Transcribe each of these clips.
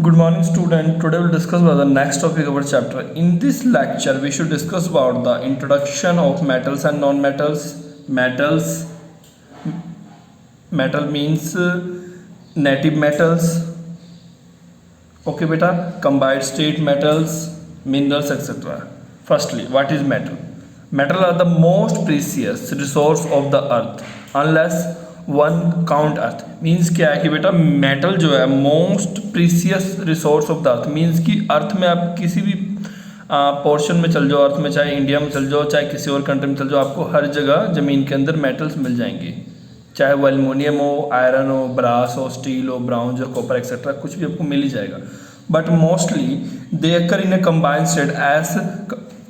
Good morning, student. Today we'll discuss about the next topic of our chapter. In this lecture, we should discuss about the introduction of metals and non-metals. Metal means native metals. Okay, beta. Combined state metals, minerals, etc. Firstly, what is metal? Metal are the most precious resource of the earth. Unless one count earth means क्या है कि बेटा metal जो है most precious resource of the earth means कि अर्थ में आप किसी भी पोर्शन में चल जाओ, अर्थ में चाहे इंडिया में चल जाओ चाहे किसी और कंट्री में चल जाओ, आपको हर जगह ज़मीन के अंदर मेटल्स मिल जाएंगे, चाहे वो एल्युमिनियम हो, आयरन हो, ब्रास हो, स्टील हो, ब्राउन्ज और कॉपर एक्सेट्रा, कुछ भी आपको मिल ही जाएगा. But mostly they occur in a combined state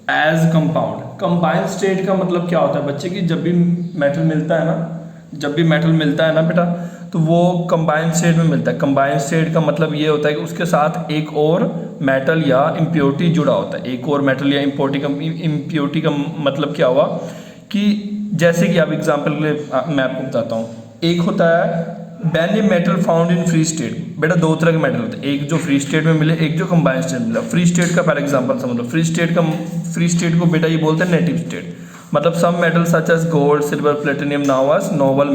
as compound. Combined state का मतलब क्या होता है बच्चे की जब भी मेटल मिलता है ना बेटा, तो वो कंबाइंड स्टेट में मिलता है. कंबाइंड स्टेट का मतलब ये होता है कि उसके साथ एक और मेटल या इम्प्योरिटी जुड़ा होता है. एक और मेटल या इम्प्योरिटी का मतलब क्या हुआ कि जैसे कि आप एग्जांपल के लिए मैं आपको बताता हूँ. एक होता है many metal found in free state. बेटा दो तरह के मेटल होते हैं, एक जो फ्री स्टेट में मिले, एक जो कंबाइंड स्टेट में मिला. फ्री स्टेट का पहले एग्जांपल समझ लो. फ्री स्टेट को बेटा ये बोलते हैं नेटिव स्टेट. मतलब some metal such as gold, silver, platinum now as noble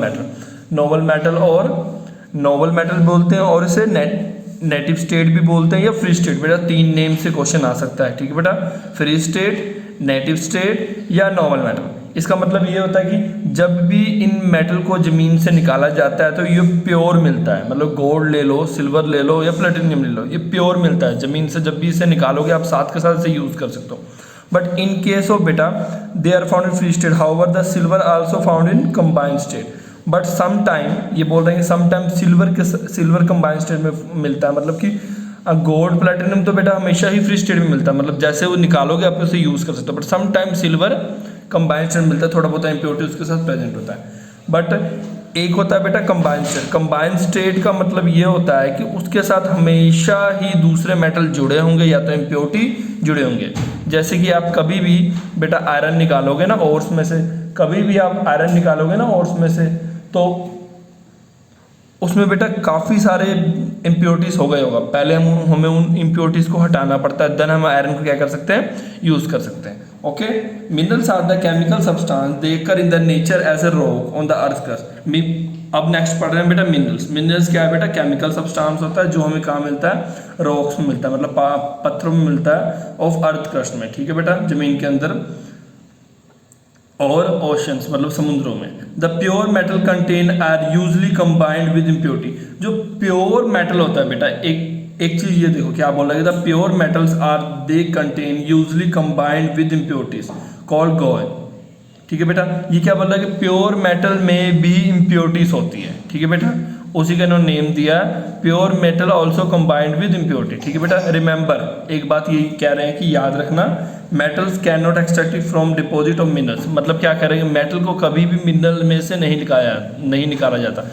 metal बोलते हैं और इसे नेटिव स्टेट भी बोलते हैं या फ्री स्टेट. बेटा तीन नेम से क्वेश्चन आ सकता है, ठीक है बेटा. फ्री स्टेट, नेटिव स्टेट या नोबल मेटल. इसका मतलब ये होता है कि जब भी इन मेटल को ज़मीन से निकाला जाता है तो ये प्योर मिलता है. मतलब गोल्ड ले लो, सिल्वर ले लो या प्लेटिनियम ले लो, ये प्योर मिलता है ज़मीन से. जब भी इसे निकालोगे आप साथ के साथ इसे यूज़ कर सकते हो. बट इन केस ऑफ बेटा they are found in free state. However the silver also found in combined state. But some time ये बोल रहे हैं कि some time silver combined state में मिलता है. मतलब कि गोल्ड प्लेटिनियम तो बेटा हमेशा ही फ्री स्टेट में मिलता है, मतलब जैसे वो निकालोगे आप उसे यूज़ कर सकते हो. But some time silver combined state मिलता है, थोड़ा बहुत इम्प्योरिटी उसके साथ प्रेजेंट होता है. बट एक होता है बेटा कंबाइंड स्टेट. कंबाइंड स्टेट का मतलब ये होता है कि उसके साथ हमेशा ही दूसरे मेटल जुड़े होंगे या तो इम्प्योरिटी जुड़े होंगे. जैसे कि आप कभी भी बेटा आयरन निकालोगे ना ओर्स में से, तो उसमें बेटा काफ़ी सारे इम्प्योरिटीज़ हो गए होगा. पहले हमें उन इम्प्योरिटीज़ को हटाना पड़ता है, देन हम आयरन को क्या कर सकते हैं, यूज़ कर सकते हैं. Okay. Minerals are the chemical substance they occur in the nature as a rock on the earth crust. अब नेक्स्ट पढ़ रहे हैं बेटा मिनरल्स. मिनरल्स क्या है बेटा, केमिकल सब्सटेंस होता है जो हमें कहाँ मिलता है, रॉक्स में मिलता है, मतलब पत्थरों में मिलता है ऑफ अर्थ क्रस्ट में, ठीक है बेटा, जमीन के अंदर और ओशंस मतलब समुद्रों में. The pure metal contain are usually combined with impurity. जो प्योर मेटल होता है बेटा, एक चीज ये देखो क्या बोल रहा है, the pure metals are they contain usually combined with impurities called गॉय. ठीक है बेटा, ये क्या बोल रहा है कि प्योर मेटल में भी इम्प्योरिटीज होती है. ठीक है बेटा, उसी का इन्होंने नेम दिया pure metal also combined with impurity. ठीक है बेटा. रिमेंबर एक बात यही कह रहे हैं कि याद रखना, metals can not extracted from deposit of minerals. मतलब क्या कह रहे हैं, मेटल को कभी भी मिनरल में से नहीं निकाला जाता.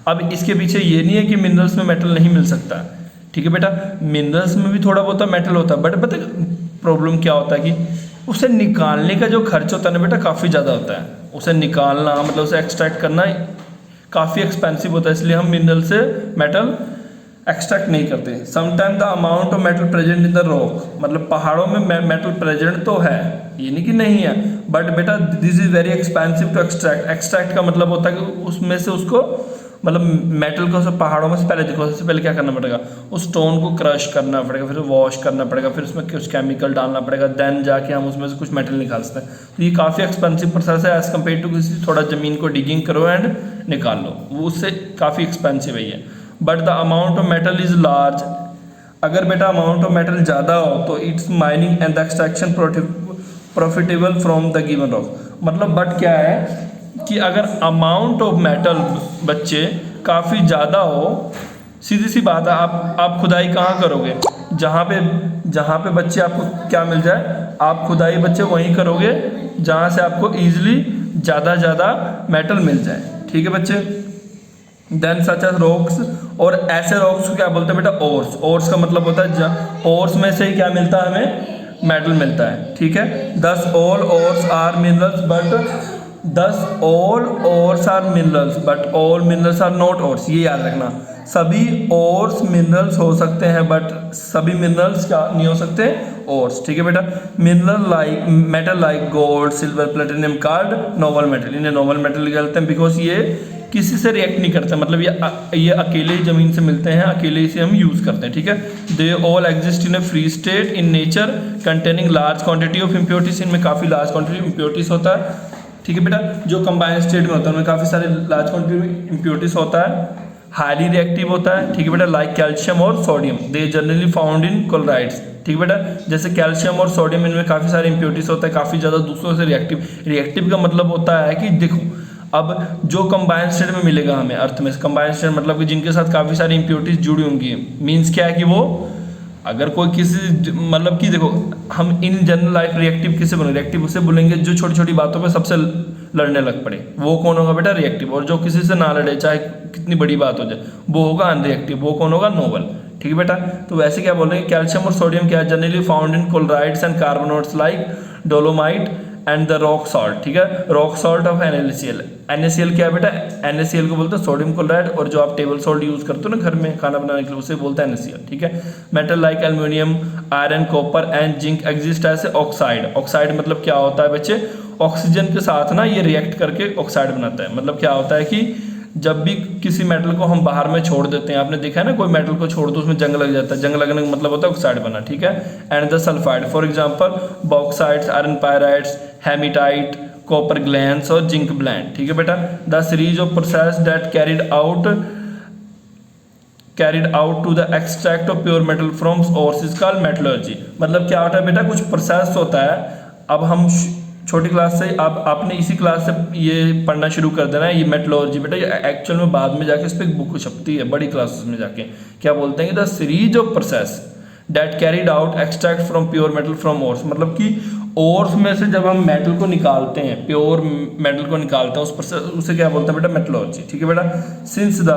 अब इसके पीछे ये नहीं है कि मिनरल्स में मेटल नहीं मिल सकता. ठीक है बेटा, मिनरल्स में भी थोड़ा बहुत मेटल होता है, बट पता प्रॉब्लम क्या होता है कि उसे निकालने का जो खर्च होता है ना बेटा काफ़ी ज़्यादा होता है. उसे निकालना मतलब उसे एक्सट्रैक्ट करना काफ़ी एक्सपेंसिव होता है, इसलिए हम मिनरल से मेटल एक्सट्रैक्ट नहीं करते. Sometime the amount of metal present in the rock. मतलब पहाड़ों में मेटल प्रेजेंट तो है, ये नहीं कि नहीं है, बट बेटा this is very expensive to extract. Extract का मतलब होता है कि उसमें से उसको मतलब मेटल को पहाड़ों में से पहले देखो, सबसे पहले क्या करना पड़ेगा, उस स्टोन को क्रश करना पड़ेगा, फिर वॉश करना पड़ेगा, फिर उसमें कुछ केमिकल डालना पड़ेगा, देन जाके हम उसमें से कुछ मेटल निकाल सकते हैं. तो ये काफ़ी एक्सपेंसिव प्रोसेस है एज कम्पेयर टू किसी थोड़ा ज़मीन को डिगिंग करो एंड निकाल लो, वो उससे काफ़ी एक्सपेंसिव है ये. But the amount of metal is large. अगर बेटा अमाउंट ऑफ मेटल ज़्यादा हो तो it's mining and the extraction profitable from the given rock. मतलब बट क्या है कि अगर अमाउंट ऑफ मेटल बच्चे काफ़ी ज़्यादा हो, सीधी सी बात है, आप खुदाई कहाँ करोगे, जहाँ पे बच्चे आपको क्या मिल जाए, आप खुदाई बच्चे वहीं करोगे जहाँ से आपको ईजिली ज़्यादा मेटल मिल जाए. ठीक है बच्चे. Then such as rocks. और ऐसे रॉक्स को क्या बोलते हैं बेटा, ओर्स. ओर्स का मतलब होता है ओर्स में से ही क्या मिलता है, हमें मेटल मिलता है. ठीक है. Thus all ores are minerals but all ores are minerals but all minerals are not ores. ये याद रखना. सभी ओर्स मिनरल्स हो सकते हैं बट सभी मिनरल्स क्या नहीं हो सकते, ओर्स। ठीक है बेटा, mineral like metal like gold silver platinum card Nobel metal, इन्हें नोबल मेटल कहते हैं बिकॉज ये किसी से रिएक्ट नहीं करते, मतलब ये अकेले ही जमीन से मिलते हैं, अकेले ही से हम यूज करते हैं। ठीक है, they all exist in A free state in nature containing large quantity of impurities, इनमें काफी लार्ज क्वांटिटी इम्प्योरिटीज होता है। ठीक है बेटा, जो कंबाइंड स्टेट में होता है उनमें काफी सारे लार्ज क्वांटिटी में इम्प्योरिटीज होता है, हाईली रिएक्टिव होता है। ठीक है बेटा, लाइक कैल्शियम और sodium they generally found in chlorides. ठीक है बेटा, जैसे कैल्शियम और सोडियम इनमें काफी सारे इम्प्योरिटीज होता है, काफी ज्यादा दूसरों से रिएक्टिव। रिएक्टिव का मतलब होता है कि देखो अब जो कंबाइंड स्टेट में मिलेगा हमें अर्थ में, कंबाइंड स्टेट मतलब कि जिनके साथ काफी सारी इम्प्योरिटीज जुड़ी होंगी, मीन्स क्या है कि वो अगर कोई किसी मतलब कि देखो हम इन जनरल लाइफ रिएक्टिव किसे बोलेंगे, रिएक्टिव उसे बोलेंगे जो छोटी छोटी बातों पे सबसे लड़ने लग पड़े, वो कौन होगा बेटा, रिएक्टिव। और जो किसी से ना लड़े चाहे कितनी बड़ी बात हो जाए, वो होगा अनरिएक्टिव, वो कौन होगा, नोबल। ठीक है बेटा, तो वैसे क्या बोल रहे हैं, कैल्शियम और सोडियम क्या generally found in chlorides and carbonates like dolomite and the rock salt. ठीक है, rock salt of NaCl। NaCl क्या है बेटा, NaCl को बोलते हैं सोडियम क्लोराइड, और जो आप टेबल सॉल्ट यूज करते हो ना घर में खाना बनाने के लिए उसे बोलते हैं NaCl। ठीक है, metal like aluminium iron copper and zinc exist as oxide. Oxide मतलब क्या होता है बच्चे, ऑक्सीजन के साथ ना ये रिएक्ट करके ऑक्साइड बनाता है। मतलब क्या होता है कि जब भी किसी मेटल को हम बाहर में छोड़ देते हैं, आपने देखा है ना कोई मेटल को छोड़ दो उसमें जंग लग जाता है, जंग लगने का मतलब होता है ऑक्साइड बना। ठीक है, and the sulphide for example bauxites, iron pyrites, haematite, copper glance और जिंक ब्लेंड। ठीक है बेटा, the series of process that carried out to the extract of pure metal from ores is called metallurgy. मतलब क्या होता है बेटा, कुछ प्रोसेस होता है। अब हम छोटी क्लास से आपने इसी क्लास से ये पढ़ना शुरू कर देना है, ये मेटलर्जी बेटा। ये एक्चुअल में बाद में जाके इस पर एक बुक छपती है बड़ी क्लासेस में जाके, क्या बोलते हैं, the series of process that carried out extract from pure metal from ores. मतलब कि ओर्स में से जब हम मेटल को निकालते हैं, प्योर मेटल को निकालते हैं, उस प्रोसेस उसे क्या बोलते हैं बेटा, मेटलर्जी। ठीक है बेटा, सिंस द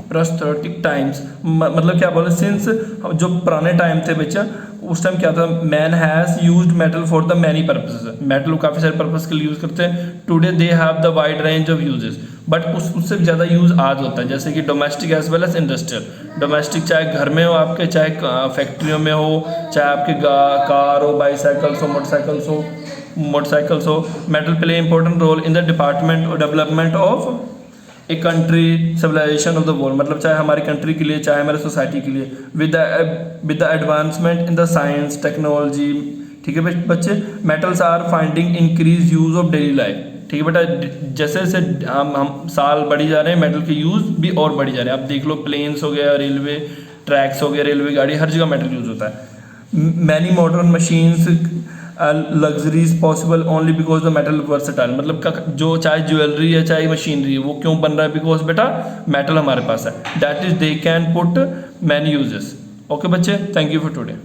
प्रेस्टोटिक टाइम्स, मतलब क्या बोले, सिंस जो पुराने टाइम थे बच्चा, उस टाइम क्या था, man has used metal for the many purposes. Metal को काफी सारे पर्पस के लिए यूज करते हैं। Today they have the wide range of uses, but उससे ज्यादा यूज आज होता है, जैसे कि domestic as well as industrial. Domestic चाहे घर में हो आपके, चाहे फैक्ट्रियों में हो, चाहे आपके कार हो, बाईसाइकिल्स हो, मोटरसाइकिल्स हो। Metal play important role in the department और development of a country civilisation of the world. मतलब चाहे हमारी कंट्री के लिए, चाहे हमारे सोसाइटी के लिए, with the advancement in the science technology. ठीक है बच्चे, metals are finding increase use of daily life. ठीक है बेटा, जैसे जैसे हम साल बढ़ी जा रहे हैं, मेटल के यूज भी और बढ़ी जा रहे हैं। आप देख लो, प्लेन्स हो गया, रेलवे ट्रैक्स हो गया, रेलवे गाड़ी, हर जगह मेटल यूज होता है। Many modern machines luxuries possible only because the metal versatile. मतलब जो चाहे ज्वेलरी है चाहे मशीनरी है, वो क्यों बन रहा है, बिकॉज बेटा मेटल हमारे पास है, that is they can put many uses. Okay बच्चे, थैंक यू फॉर टुडे।